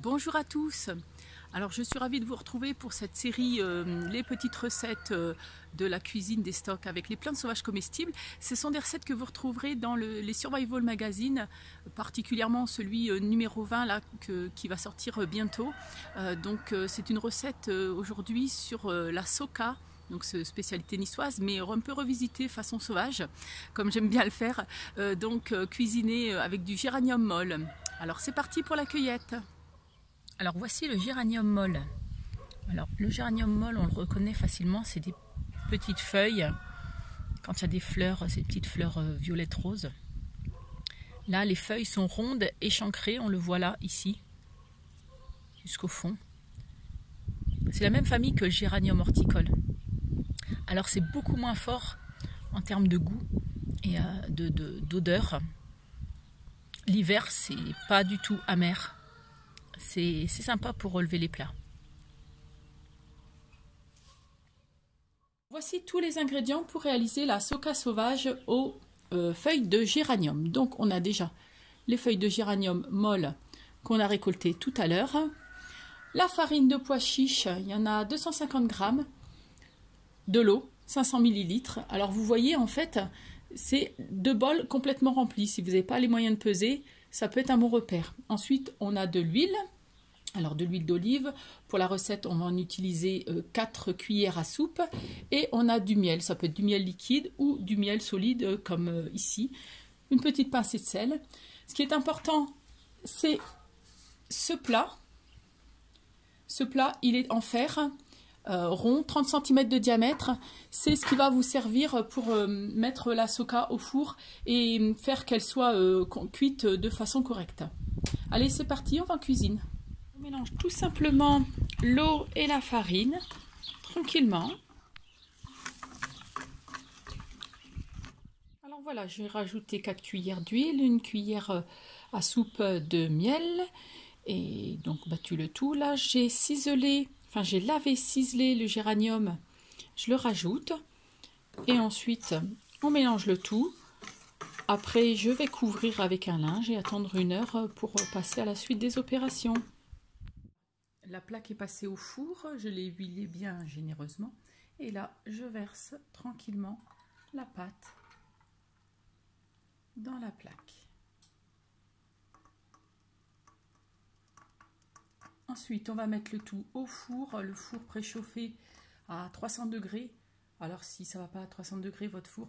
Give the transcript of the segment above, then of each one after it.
Bonjour à tous. Alors je suis ravie de vous retrouver pour cette série les petites recettes de la cuisine des stocks avec les plantes sauvages comestibles. Ce sont des recettes que vous retrouverez dans les Survival Magazine, particulièrement celui numéro 20 là, qui va sortir bientôt. C'est une recette aujourd'hui sur la soca. Donc spécialité niçoise, mais un peu revisitée façon sauvage, comme j'aime bien le faire, cuisinée avec du géranium molle. Alors c'est parti pour la cueillette. Alors voici le géranium molle. Alors le géranium molle, on le reconnaît facilement, c'est des petites feuilles. Quand il y a des fleurs, ces petites fleurs violettes roses. Là, les feuilles sont rondes, échancrées, on le voit là, ici, jusqu'au fond. C'est la même famille que le géranium horticole. Alors c'est beaucoup moins fort en termes de goût et d'odeur. L'hiver, c'est pas du tout amer. C'est sympa pour relever les plats. Voici tous les ingrédients pour réaliser la soca sauvage aux feuilles de géranium. Donc on a déjà les feuilles de géranium molles qu'on a récoltées tout à l'heure. La farine de pois chiche, il y en a 250 grammes. De l'eau, 500 ml. Alors vous voyez, en fait, c'est 2 bols complètement remplis. Si vous n'avez pas les moyens de peser, ça peut être un bon repère. Ensuite, on a de l'huile. Alors de l'huile d'olive. Pour la recette, on va en utiliser 4 cuillères à soupe. Et on a du miel. Ça peut être du miel liquide ou du miel solide, comme ici. Une petite pincée de sel. Ce qui est important, c'est ce plat. Ce plat, il est en fer. Rond, 30 cm de diamètre, c'est ce qui va vous servir pour mettre la soca au four et faire qu'elle soit cuite de façon correcte. Allez, c'est parti, on va en cuisine. On mélange tout simplement l'eau et la farine, tranquillement. Alors voilà, je vais rajouter 4 cuillères d'huile, une cuillère à soupe de miel, et donc battu le tout. Là, j'ai ciselé... Enfin, j'ai lavé, ciselé le géranium, je le rajoute et ensuite on mélange le tout. Après, je vais couvrir avec un linge et attendre 1 heure pour passer à la suite des opérations. La plaque est passée au four, je l'ai huilée bien généreusement et là, je verse tranquillement la pâte dans la plaque. Ensuite, on va mettre le tout au four, le four préchauffé à 300 degrés. Alors, si ça ne va pas à 300 degrés, votre four,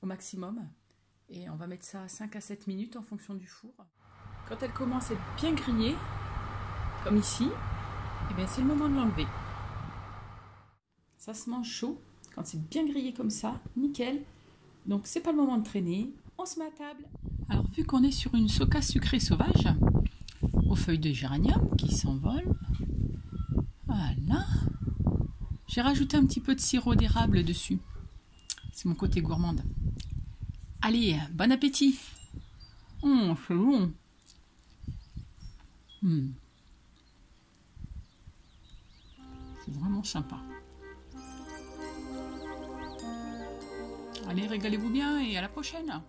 au maximum. Et on va mettre ça à 5 à 7 minutes en fonction du four. Quand elle commence à être bien grillée, comme ici, c'est le moment de l'enlever. Ça se mange chaud. Quand c'est bien grillé comme ça, nickel. Donc, c'est pas le moment de traîner. On se met à table. Alors, vu qu'on est sur une soca sucrée sauvage, aux feuilles de géranium qui s'envolent. Voilà. J'ai rajouté un petit peu de sirop d'érable dessus. C'est mon côté gourmande. Allez, bon appétit. C'est bon. C'est vraiment sympa. Allez, régalez-vous bien et à la prochaine.